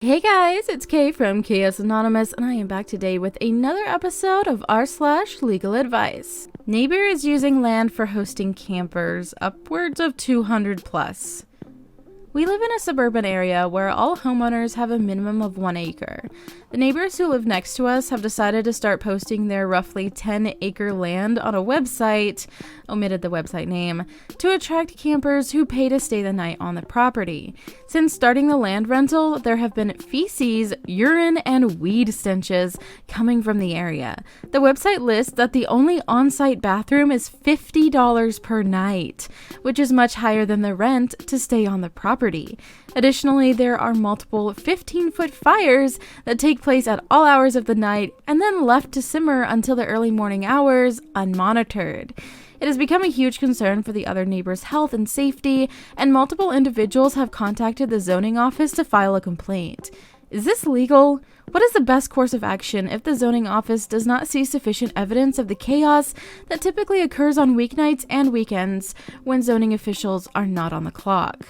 Hey guys, it's Kay from Chaos Anonymous, and I am back today with another episode of r/legal advice. Neighbor is using land for hosting campers, upwards of 200 plus. We live in a suburban area where all homeowners have a minimum of 1 acre. The neighbors who live next to us have decided to start posting their roughly 10-acre land on a website, omitted the website name, to attract campers who pay to stay the night on the property. Since starting the land rental, there have been feces, urine, and weed stenches coming from the area. The website lists that the only on-site bathroom is $50 per night, which is much higher than the rent to stay on the property. Additionally, there are multiple 15-foot fires that take place at all hours of the night and then left to simmer until the early morning hours unmonitored. It has become a huge concern for the other neighbors' health and safety, and multiple individuals have contacted the zoning office to file a complaint. Is this legal? What is the best course of action if the zoning office does not see sufficient evidence of the chaos that typically occurs on weeknights and weekends when zoning officials are not on the clock?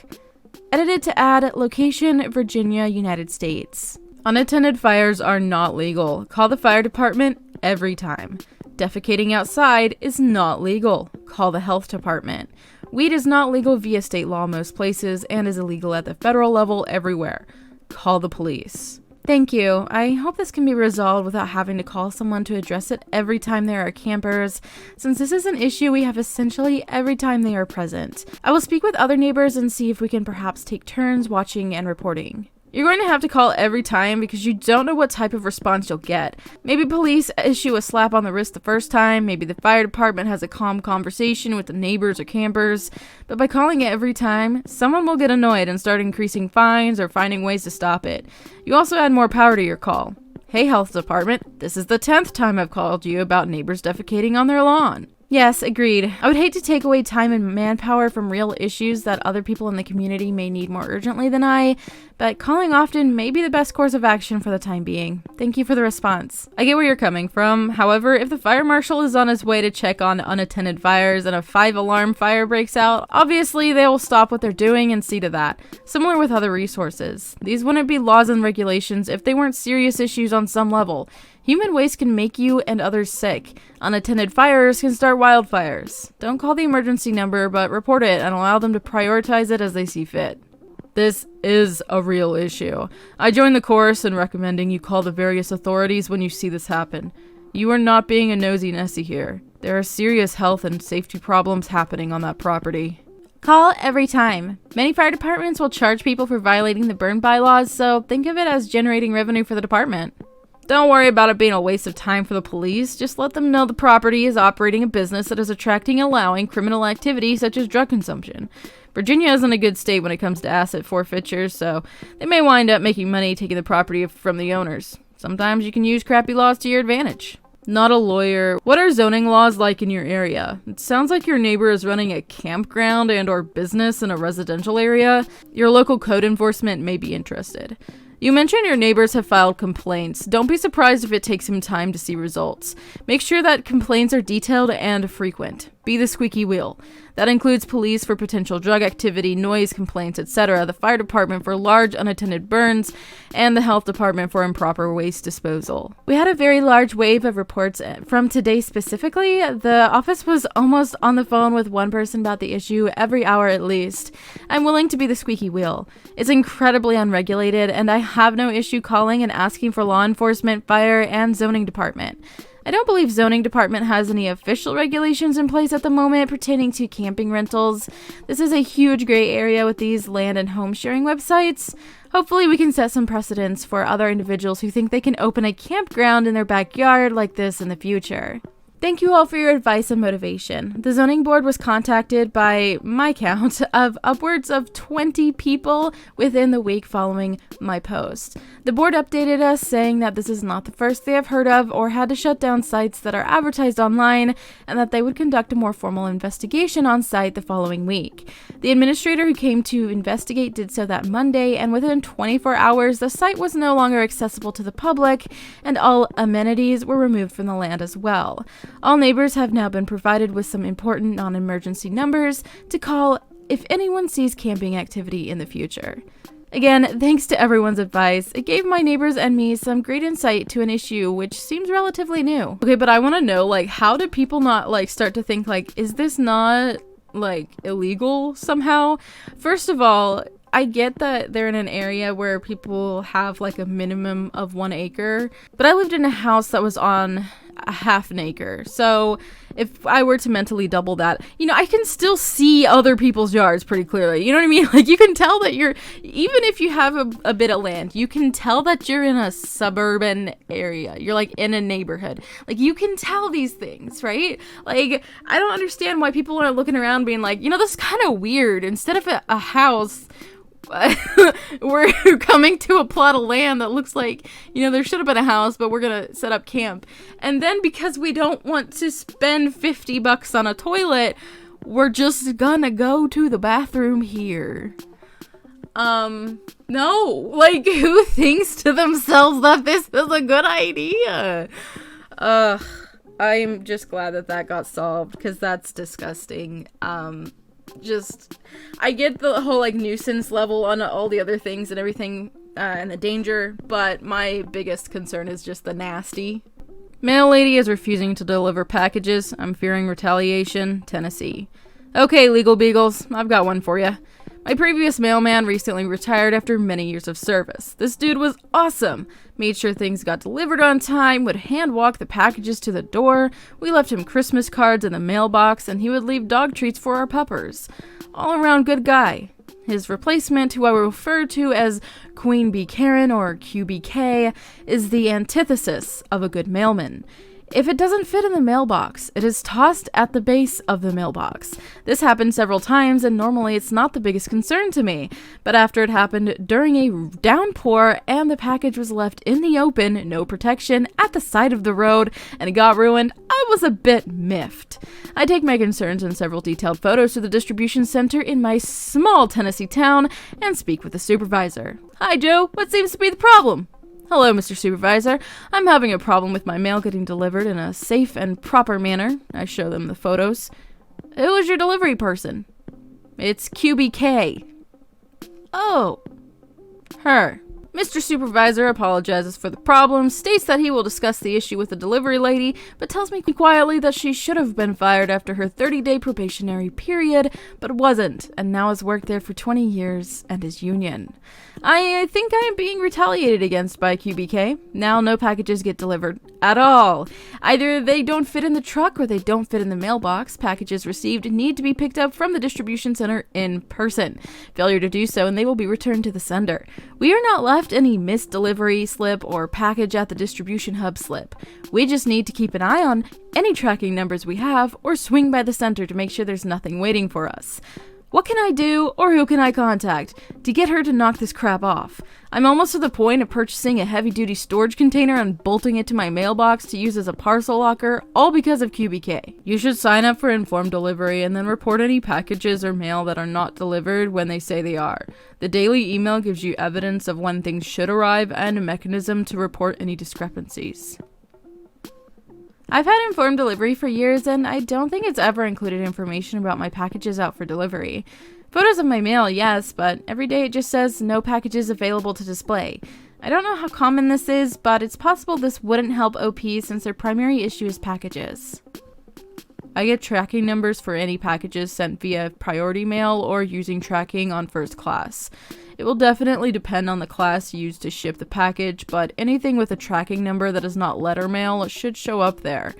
Edited to add, location, Virginia, United States. Unattended fires are not legal. Call the fire department every time. Defecating outside is not legal. Call the health department. Weed is not legal via state law most places and is illegal at the federal level everywhere. Call the police. Thank you. I hope this can be resolved without having to call someone to address it every time there are campers, since this is an issue we have essentially every time they are present. I will speak with other neighbors and see if we can perhaps take turns watching and reporting. You're going to have to call every time because you don't know what type of response you'll get. Maybe police issue a slap on the wrist the first time, maybe the fire department has a calm conversation with the neighbors or campers, but by calling it every time, someone will get annoyed and start increasing fines or finding ways to stop it. You also add more power to your call. Hey health department, this is the 10th time I've called you about neighbors defecating on their lawn. Yes, agreed. I would hate to take away time and manpower from real issues that other people in the community may need more urgently than I, but calling often may be the best course of action for the time being. Thank you for the response. I get where you're coming from. However, if the fire marshal is on his way to check on unattended fires and a 5-alarm fire breaks out, obviously they will stop what they're doing and see to that. Similar with other resources. These wouldn't be laws and regulations if they weren't serious issues on some level. Human waste can make you and others sick. Unattended fires can start wildfires. Don't call the emergency number, but report it and allow them to prioritize it as they see fit. This is a real issue. I join the chorus in recommending you call the various authorities when you see this happen. You are not being a nosy Nessie here. There are serious health and safety problems happening on that property. Call every time. Many fire departments will charge people for violating the burn bylaws, so think of it as generating revenue for the department. Don't worry about it being a waste of time for the police. Just let them know the property is operating a business that is attracting and allowing criminal activity such as drug consumption. Virginia isn't a good state when it comes to asset forfeitures, so they may wind up making money taking the property from the owners. Sometimes you can use crappy laws to your advantage. Not a lawyer. What are zoning laws like in your area? It sounds like your neighbor is running a campground and/or business in a residential area. Your local code enforcement may be interested. You mentioned your neighbors have filed complaints. Don't be surprised if it takes some time to see results. Make sure that complaints are detailed and frequent. Be the squeaky wheel. That includes police for potential drug activity, noise complaints, etc., the fire department for large unattended burns, and the health department for improper waste disposal. We had a very large wave of reports from today specifically. The office was almost on the phone with one person about the issue every hour at least. I'm willing to be the squeaky wheel. It's incredibly unregulated, and I have no issue calling and asking for law enforcement, fire, and zoning department. I don't believe zoning department has any official regulations in place at the moment pertaining to camping rentals. This is a huge gray area with these land and home sharing websites. Hopefully we can set some precedents for other individuals who think they can open a campground in their backyard like this in the future. Thank you all for your advice and motivation. The zoning board was contacted by my count of upwards of 20 people within the week following my post. The board updated us saying that this is not the first they have heard of or had to shut down sites that are advertised online, and that they would conduct a more formal investigation on site the following week. The administrator who came to investigate did so that Monday, and within 24 hours the site was no longer accessible to the public and all amenities were removed from the land as well. All neighbors have now been provided with some important non-emergency numbers to call if anyone sees camping activity in the future. Again, thanks to everyone's advice. It gave my neighbors and me some great insight to an issue which seems relatively new. Okay, but I want to know, like, how do people not, like, start to think, like, is this not, like, illegal somehow? First of all, I get that they're in an area where people have, like, a minimum of 1 acre, but I lived in a house that was on a half an acre. So if I were to mentally double that, you know, I can still see other people's yards pretty clearly. You know what I mean? Like, you can tell that you're, even if you have a bit of land, you can tell that you're in a suburban area. You're like in a neighborhood. Like, you can tell these things, right? Like, I don't understand why people are looking around being like, you know, this is kind of weird. Instead of a house, we're coming to a plot of land that looks like, you know, there should have been a house, but we're gonna set up camp. And then because we don't want to spend $50 on a toilet, we're just gonna go to the bathroom here. No, like, who thinks to themselves that this is a good idea? I'm just glad that got solved, because that's disgusting. I get the whole, like, nuisance level on all the other things and everything, and the danger, but my biggest concern is just the nasty. Mail lady is refusing to deliver packages. I'm fearing retaliation. Tennessee. Okay, legal beagles, I've got one for you. My previous mailman recently retired after many years of service. This dude was awesome. Made sure things got delivered on time, would hand walk the packages to the door. We left him Christmas cards in the mailbox, and he would leave dog treats for our puppers. All around good guy. His replacement, who I will refer to as Queen Bee Karen or QBK, is the antithesis of a good mailman. If it doesn't fit in the mailbox, it is tossed at the base of the mailbox. This happened several times, and normally it's not the biggest concern to me. But after it happened during a downpour and the package was left in the open, no protection, at the side of the road, and it got ruined, I was a bit miffed. I take my concerns in several detailed photos to the distribution center in my small Tennessee town and speak with the supervisor. Hi, Joe. What seems to be the problem? Hello, Mr. Supervisor. I'm having a problem with my mail getting delivered in a safe and proper manner. I show them the photos. Who is your delivery person? It's QBK. Oh. Her. Mr. Supervisor apologizes for the problem, states that he will discuss the issue with the delivery lady, but tells me quietly that she should have been fired after her 30-day probationary period, but wasn't, and now has worked there for 20 years and is union. I think I am being retaliated against by QBK. Now no packages get delivered at all. Either they don't fit in the truck or they don't fit in the mailbox. Packages received need to be picked up from the distribution center in person. Failure to do so and they will be returned to the sender. We are not left any missed delivery slip or package at the distribution hub slip. We just need to keep an eye on any tracking numbers we have or swing by the center to make sure there's nothing waiting for us. What can I do, or who can I contact, to get her to knock this crap off? I'm almost to the point of purchasing a heavy-duty storage container and bolting it to my mailbox to use as a parcel locker, all because of QBK. You should sign up for informed delivery and then report any packages or mail that are not delivered when they say they are. The daily email gives you evidence of when things should arrive and a mechanism to report any discrepancies. I've had informed delivery for years, and I don't think it's ever included information about my packages out for delivery. Photos of my mail, yes, but every day it just says no packages available to display. I don't know how common this is, but it's possible this wouldn't help OP since their primary issue is packages. I get tracking numbers for any packages sent via priority mail or using tracking on first class. It will definitely depend on the class used to ship the package, but anything with a tracking number that is not letter mail should show up there.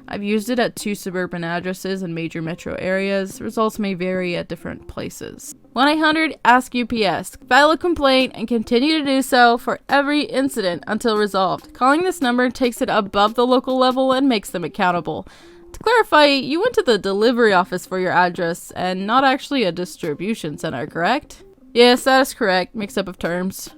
I've used it at 2 suburban addresses in major metro areas. Results may vary at different places. 1-800-ASK-UPS. File a complaint and continue to do so for every incident until resolved. Calling this number takes it above the local level and makes them accountable. To clarify, you went to the delivery office for your address and not actually a distribution center, correct? Yes, that is correct. Mix-up of terms.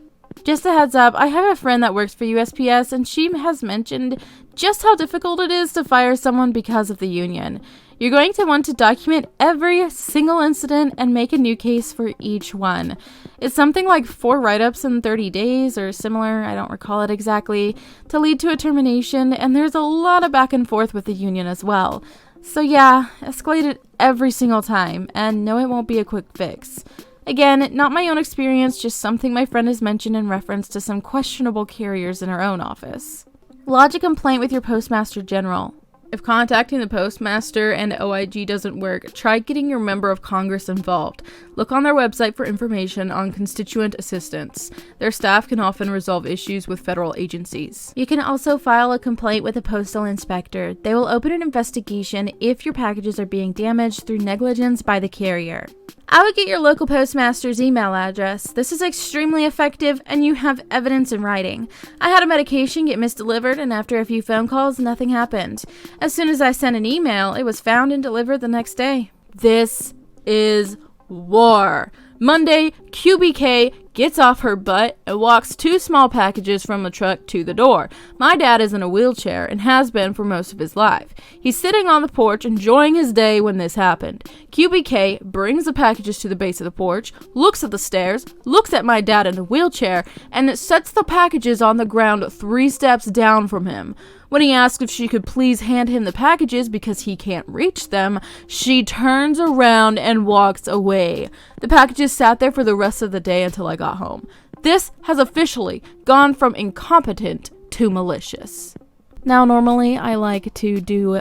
Just a heads up, I have a friend that works for USPS and she has mentioned just how difficult it is to fire someone because of the union. You're going to want to document every single incident and make a new case for each one. It's something like 4 write-ups in 30 days or similar, I don't recall it exactly, to lead to a termination, and there's a lot of back and forth with the union as well. So yeah, escalate it every single time, and no, it won't be a quick fix. Again, not my own experience, just something my friend has mentioned in reference to some questionable carriers in her own office. Lodge a complaint with your Postmaster General. If contacting the postmaster and OIG doesn't work, try getting your member of Congress involved. Look on their website for information on constituent assistance. Their staff can often resolve issues with federal agencies. You can also file a complaint with a postal inspector. They will open an investigation if your packages are being damaged through negligence by the carrier. I would get your local postmaster's email address. This is extremely effective and you have evidence in writing. I had a medication get misdelivered and after a few phone calls, nothing happened. As soon as I sent an email, it was found and delivered the next day. This is war. Monday, QBK gets off her butt and walks 2 small packages from the truck to the door. My dad is in a wheelchair and has been for most of his life. He's sitting on the porch enjoying his day when this happened. QBK brings the packages to the base of the porch, looks at the stairs, looks at my dad in the wheelchair, and sets the packages on the ground 3 steps down from him. When he asked if she could please hand him the packages because he can't reach them, she turns around and walks away. The packages sat there for the rest of the day until I got home. This has officially gone from incompetent to malicious. Now, normally I like to do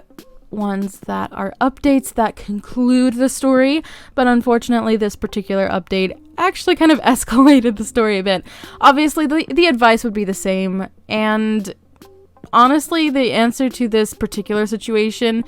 ones that are updates that conclude the story, but unfortunately this particular update actually kind of escalated the story a bit. Obviously, the advice would be the same, and honestly, the answer to this particular situation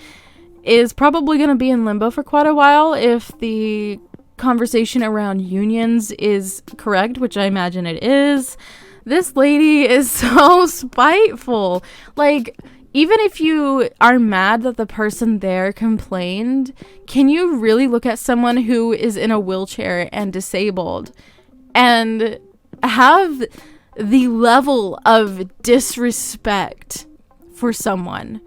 is probably going to be in limbo for quite a while if the conversation around unions is correct, which I imagine it is. This lady is so spiteful. Like, even if you are mad that the person there complained, can you really look at someone who is in a wheelchair and disabled and have the level of disrespect for someone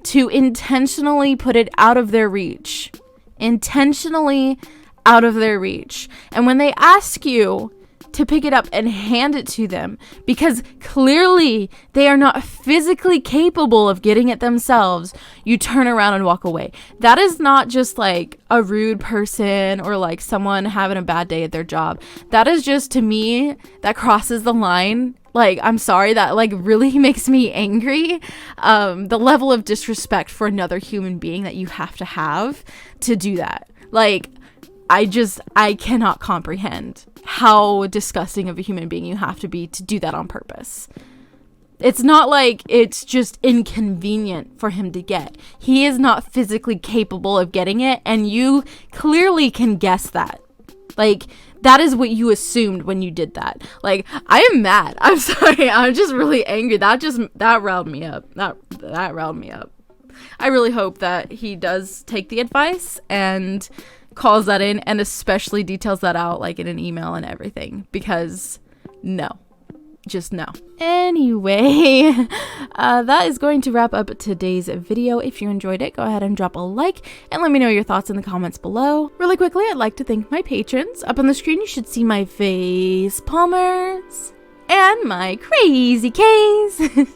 to intentionally put it out of their reach? Intentionally out of their reach. And when they ask you to pick it up and hand it to them because clearly they are not physically capable of getting it themselves, you turn around and walk away. That is not just like a rude person or like someone having a bad day at their job. That is just, to me, that crosses the line. Like, I'm sorry, that like really makes me angry. The level of disrespect for another human being that you have to do that. Like, I cannot comprehend how disgusting of a human being you have to be to do that on purpose. It's not like it's just inconvenient for him to get. He is not physically capable of getting it, and you clearly can guess that. Like, that is what you assumed when you did that. Like, I am mad. I'm sorry. I'm just really angry. That riled me up. That riled me up. I really hope that he does take the advice and calls that in and especially details that out like in an email and everything, because no, just no. Anyway, that is going to wrap up today's video. If you enjoyed it, go ahead and drop a like and let me know your thoughts in the comments below. Really quickly, I'd like to thank my patrons. Up on the screen you should see my face palmers and my crazy K's.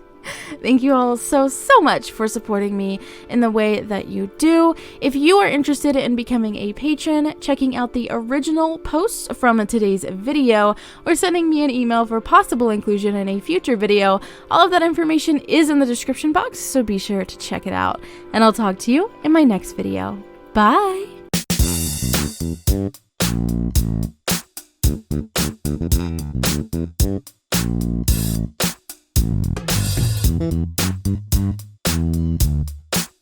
Thank you all so much for supporting me in the way that you do. If you are interested in becoming a patron, checking out the original posts from today's video, or sending me an email for possible inclusion in a future video, all of that information is in the description box, so be sure to check it out. And I'll talk to you in my next video. Bye! Thank you.